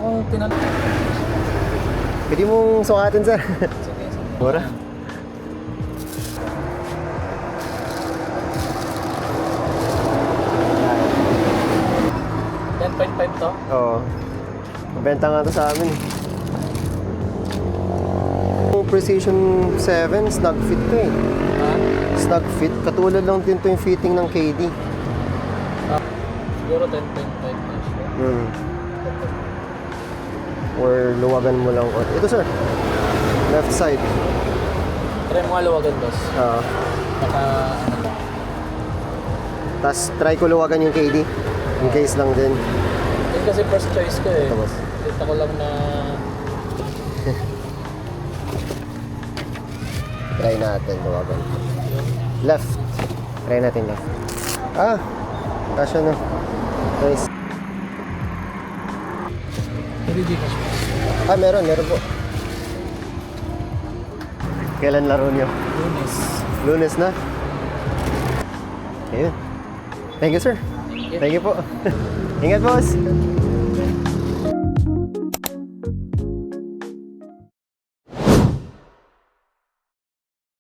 kung tinanong. Pwede mong sukatin, sir. Sige. Mura. $10.5 to? Oo. Mabenta nga to sa amin. Yung Precision 7, snug fit to eh. Ha? Snug fit. Katulad lang din to yung fitting ng KD. Siguro 10.5 na siya. Or luwagan mo lang. Ito, sir. Left side. Try mo nga luwagan, boss. Baka ano. Tapos try ko luwagan yung KD. In case lang din. Yun kasi first choice ko eh. Tapos. Kita ko lang na... Try natin luwagan. Left. Try natin left. Kasya na. Nice. Hindi Gcash mo. Meron po. Kailan laro niyo? Lunes. Lunes na? Ayun. Thank you, sir. Thank you po. Ingat, boss.